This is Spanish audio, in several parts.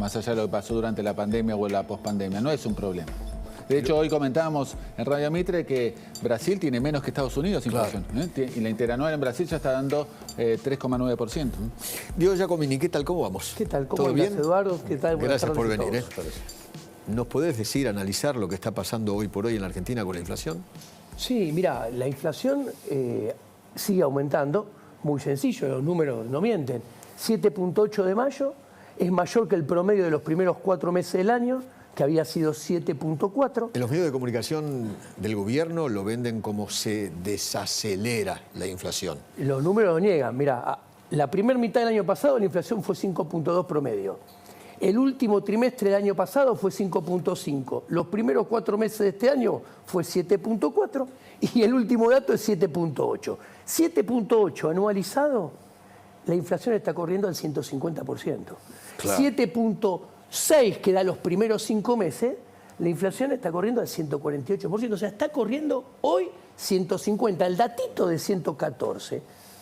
más allá de lo que pasó durante la pandemia o la pospandemia. No es un problema. De hecho, hoy comentábamos en Radio Mitre que Brasil tiene menos que Estados Unidos inflación. Claro. Y la interanual en Brasil ya está dando 3,9%. Diego Giacomini, ¿qué tal? ¿Cómo vamos? ¿Qué tal? ¿Cómo ¿Todo bien? Eduardo? ¿Qué tal? Gracias por venir. ¿Nos podés decir, analizar lo que está pasando hoy por hoy en la Argentina con la inflación? Sí, mira, la inflación sigue aumentando. Muy sencillo, los números no mienten. 7,8 de mayo es mayor que el promedio de los primeros 4 meses del año, que había sido 7,4. En los medios de comunicación del gobierno lo venden como se desacelera la inflación. Los números lo niegan. Mira, la primera mitad del año pasado la inflación fue 5,2 promedio. El último trimestre del año pasado fue 5,5. Los primeros 4 meses de este año fue 7,4 y el último dato es 7,8. 7,8 anualizado, la inflación está corriendo al 150%. Claro. 7,6 que da los primeros 5 meses, la inflación está corriendo al 148%. O sea, está corriendo hoy 150. El datito de 114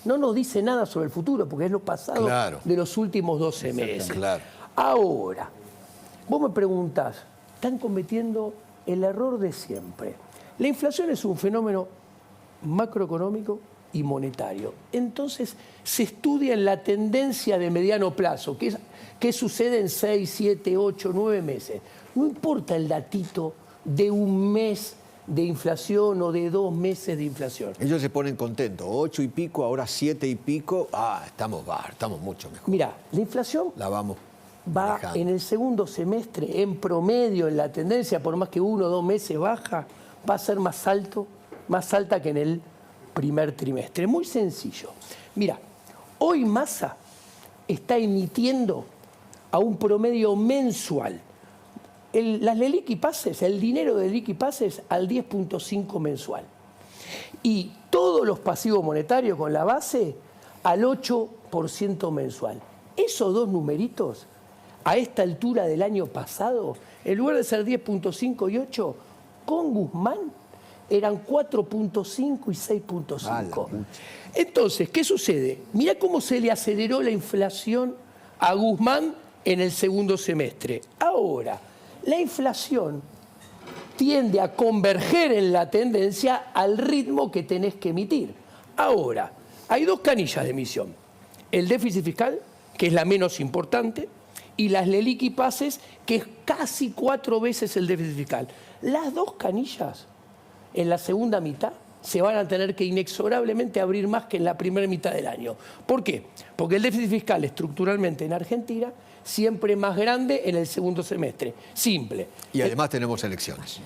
no nos dice nada sobre el futuro porque es lo pasado de los últimos 12 meses. Claro. Ahora, vos me preguntás, están cometiendo el error de siempre. La inflación es un fenómeno macroeconómico y monetario. Entonces, se estudia en la tendencia de mediano plazo, qué sucede en 6, 7, 8, 9 meses. No importa el datito de un mes de inflación o de 2 meses de inflación. Ellos se ponen contentos, 8 y pico, ahora 7 y pico, estamos mucho mejor. Mira, la inflación va en el segundo semestre, en promedio, en la tendencia, por más que 1 o 2 meses baja, va a ser más alta que en el primer trimestre. Muy sencillo. Mira, hoy Massa está emitiendo a un promedio mensual las liquipases, el dinero de liquipases al 10,5 mensual. Y todos los pasivos monetarios con la base al 8% mensual. Esos dos numeritos, a esta altura del año pasado, en lugar de ser 10,5 y 8, con Guzmán eran 4,5 y 6,5. Entonces, ¿qué sucede? Mirá cómo se le aceleró la inflación a Guzmán en el segundo semestre. Ahora, la inflación tiende a converger en la tendencia al ritmo que tenés que emitir. Ahora, hay 2 canillas de emisión. El déficit fiscal, que es la menos importante, y las liquipases, que es casi 4 veces el déficit fiscal. Las 2 canillas, en la segunda mitad, se van a tener que inexorablemente abrir más que en la primera mitad del año. ¿Por qué? Porque el déficit fiscal estructuralmente en Argentina siempre es más grande en el segundo semestre. Simple. Y además tenemos elecciones.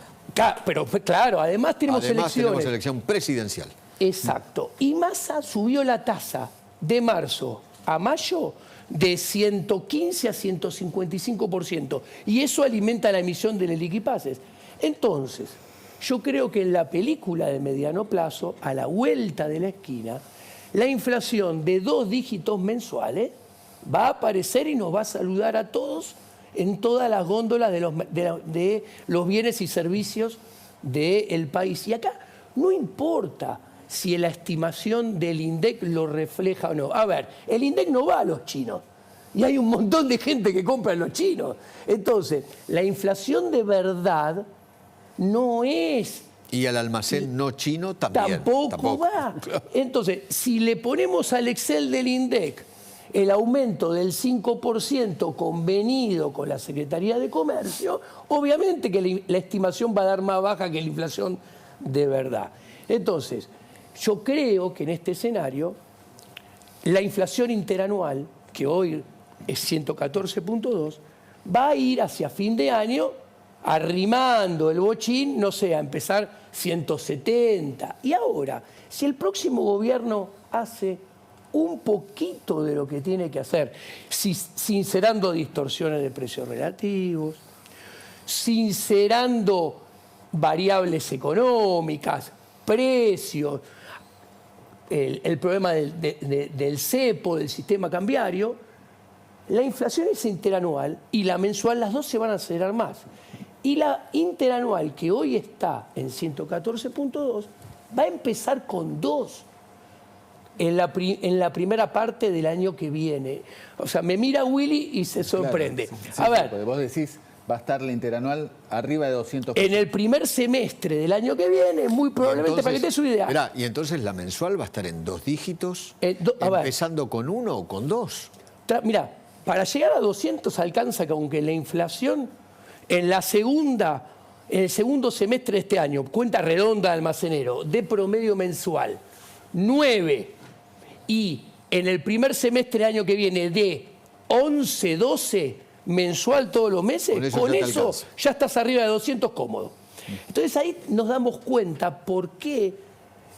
Pero claro, además tenemos elecciones. Tenemos elección presidencial. Exacto. Y Massa subió la tasa de marzo a mayo de 115 a 155%. Y eso alimenta la emisión de liquipases. Entonces, yo creo que en la película de mediano plazo, a la vuelta de la esquina, la inflación de 2 dígitos mensuales va a aparecer y nos va a saludar a todos en todas las góndolas de los bienes y servicios del país. Y acá no importa si la estimación del INDEC lo refleja o no. A ver, el INDEC no va a los chinos. Y hay un montón de gente que compra en los chinos. Entonces, la inflación de verdad no es... Y al almacén no chino también. Tampoco va. Entonces, si le ponemos al Excel del INDEC el aumento del 5% convenido con la Secretaría de Comercio, obviamente que la estimación va a dar más baja que la inflación de verdad. Entonces, yo creo que en este escenario, la inflación interanual, que hoy es 114,2, va a ir hacia fin de año arrimando el bochín, no sé, a empezar 170. Y ahora, si el próximo gobierno hace un poquito de lo que tiene que hacer, sincerando distorsiones de precios relativos, sincerando variables económicas, precios, el problema del cepo, del sistema cambiario, la inflación es interanual y la mensual, las dos se van a acelerar más. Y la interanual, que hoy está en 114,2, va a empezar con 2. en la primera parte del año que viene. O sea, me mira Willy y se sorprende. Claro, sí, a ver, porque vos decís, va a estar la interanual arriba de 200 en el primer semestre del año que viene, muy probablemente, Entonces, para que te des una idea. Mirá, y entonces la mensual va a estar en 2 dígitos, a ver, empezando con 1 o con 2. Mira, para llegar a 200 alcanza que aunque la inflación en el segundo semestre de este año, cuenta redonda de almacenero, de promedio mensual, 9, y en el primer semestre del año que viene de 11, 12 mensual todos los meses, con eso ya estás arriba de 200 cómodo. Entonces ahí nos damos cuenta por qué,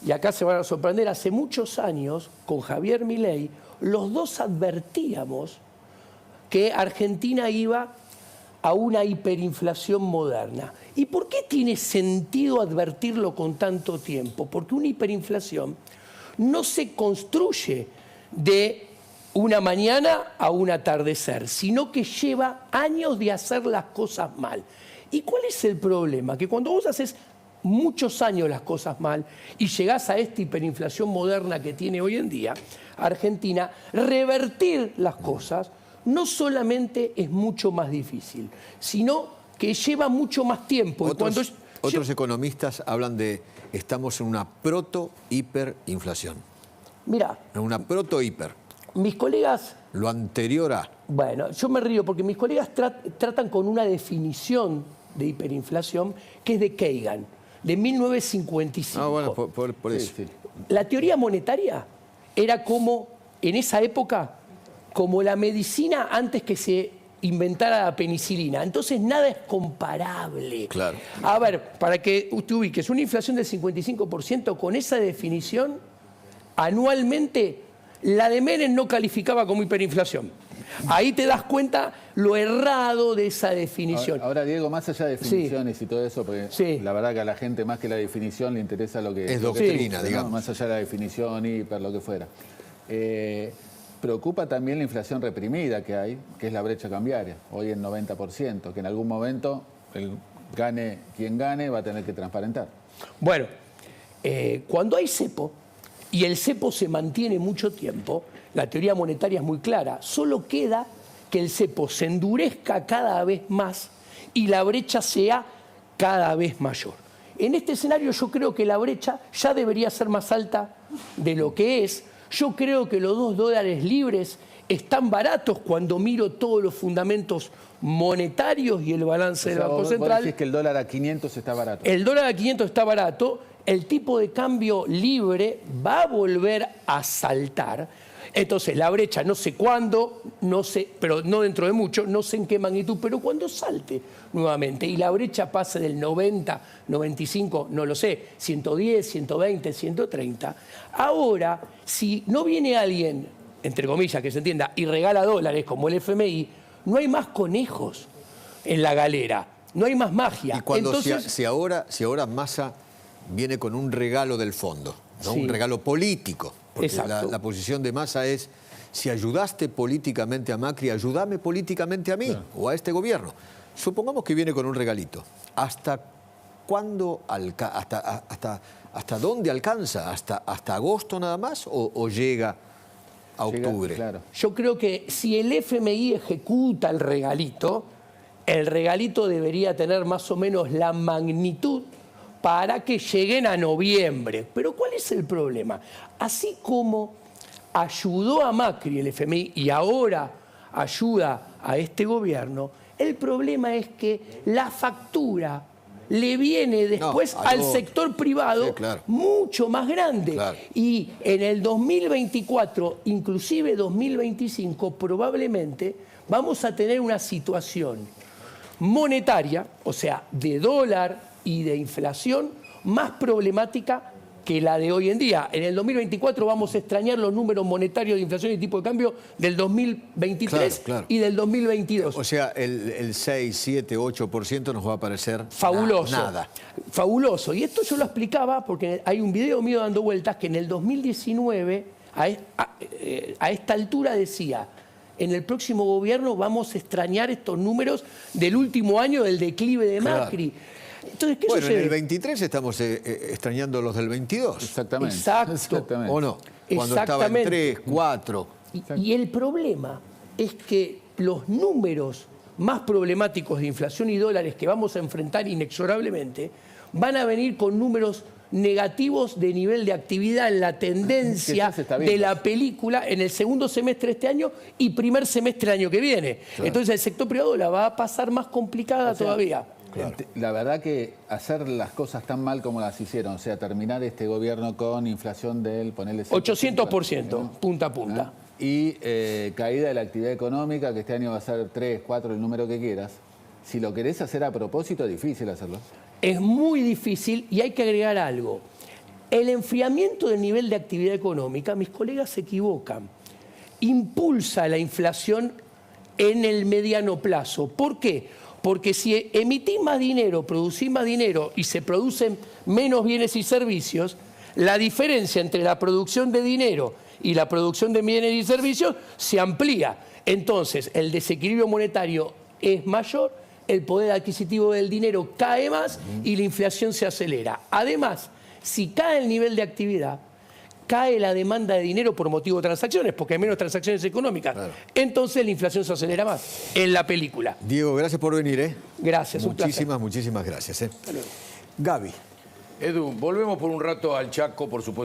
y acá se van a sorprender, hace muchos años, con Javier Milei, los dos advertíamos que Argentina iba a una hiperinflación moderna. ¿Y por qué tiene sentido advertirlo con tanto tiempo? Porque una hiperinflación no se construye de una mañana a un atardecer, sino que lleva años de hacer las cosas mal. ¿Y cuál es el problema? Que cuando vos haces muchos años las cosas mal y llegás a esta hiperinflación moderna que tiene hoy en día Argentina, revertir las cosas no solamente es mucho más difícil, sino que lleva mucho más tiempo. Otros economistas hablan de estamos en una proto-hiperinflación. Mirá. En una proto-hiper. Mis colegas... Lo anterior a... Bueno, yo me río porque mis colegas tratan con una definición de hiperinflación que es de Kagan, de 1955. Ah, bueno, por eso. Sí. La teoría monetaria era como, en esa época, como la medicina antes que se inventara la penicilina. Entonces nada es comparable. Claro. A ver, para que usted ubique, es una inflación del 55%, con esa definición, anualmente la de Menem no calificaba como hiperinflación. Ahí te das cuenta lo errado de esa definición. Ahora, Diego, más allá de definiciones y todo eso, porque la verdad que a la gente más que la definición le interesa lo que... Es doctrina, ¿no? digamos. Más allá de la definición, hiper, lo que fuera. Preocupa también la inflación reprimida que hay, que es la brecha cambiaria, hoy en 90%, que en algún momento quien gane va a tener que transparentar. Bueno, cuando hay cepo, y el cepo se mantiene mucho tiempo, la teoría monetaria es muy clara, solo queda que el cepo se endurezca cada vez más y la brecha sea cada vez mayor. En este escenario yo creo que la brecha ya debería ser más alta de lo que es. Yo creo que los $2 libres están baratos cuando miro todos los fundamentos monetarios y el balance del Banco Central. Vos decís que el dólar a 500 está barato. El dólar a 500 está barato, el tipo de cambio libre va a volver a saltar. Entonces la brecha no sé cuándo, no sé, pero no dentro de mucho, no sé en qué magnitud, pero cuando salte nuevamente y la brecha pase del 90, 95, no lo sé, 110, 120, 130, ahora si no viene alguien, entre comillas que se entienda, y regala dólares como el FMI, no hay más conejos en la galera, no hay más magia. Y cuando entonces, si ahora Massa viene con un regalo del fondo, ¿no? Un regalo político. Porque la posición de Massa es, si ayudaste políticamente a Macri, ayúdame políticamente a mí o a este gobierno. Supongamos que viene con un regalito. ¿Hasta cuándo, hasta dónde alcanza? ¿Hasta agosto nada más o llega a octubre? Claro. Yo creo que si el FMI ejecuta el regalito debería tener más o menos la magnitud para que lleguen a noviembre. Pero ¿cuál es el problema? Así como ayudó a Macri el FMI y ahora ayuda a este gobierno, el problema es que la factura le viene después al sector privado mucho más grande. Claro. Y en el 2024, inclusive 2025, probablemente vamos a tener una situación monetaria, o sea, de dólar y de inflación más problemática que la de hoy en día. En el 2024 vamos a extrañar los números monetarios de inflación y tipo de cambio del 2023 y del 2022. O sea, el 6, 7, 8% nos va a parecer fabuloso. Nada. Fabuloso. Y esto yo lo explicaba porque hay un video mío dando vueltas que en el 2019, a esta altura decía, en el próximo gobierno vamos a extrañar estos números del último año del declive de Macri. Entonces, ¿qué sucede? En el 23 estamos extrañando los del 22. Exactamente. Exacto. Exactamente. ¿O no? cuando estaba en 3, 4. Y el problema es que los números más problemáticos de inflación y dólares que vamos a enfrentar inexorablemente van a venir con números negativos de nivel de actividad en la tendencia de la película en el segundo semestre de este año y primer semestre del año que viene. Claro. Entonces el sector privado la va a pasar más complicada todavía. Claro. La verdad que hacer las cosas tan mal como las hicieron, o sea, terminar este gobierno con inflación del, ponerle 800%, punta a punta. Y caída de la actividad económica, que este año va a ser 3, 4, el número que quieras. Si lo querés hacer a propósito, es difícil hacerlo. Es muy difícil y hay que agregar algo. El enfriamiento del nivel de actividad económica, mis colegas se equivocan, impulsa la inflación en el mediano plazo. ¿Por qué? Porque si emitís más dinero, producís más dinero y se producen menos bienes y servicios, la diferencia entre la producción de dinero y la producción de bienes y servicios se amplía. Entonces, el desequilibrio monetario es mayor, el poder adquisitivo del dinero cae más y la inflación se acelera. Además, si cae el nivel de actividad, cae la demanda de dinero por motivo de transacciones, porque hay menos transacciones económicas. Claro. Entonces la inflación se acelera más en la película. Diego, gracias por venir. Gracias, un placer. Muchísimas gracias. Gaby. Edu, volvemos por un rato al Chaco, por supuesto.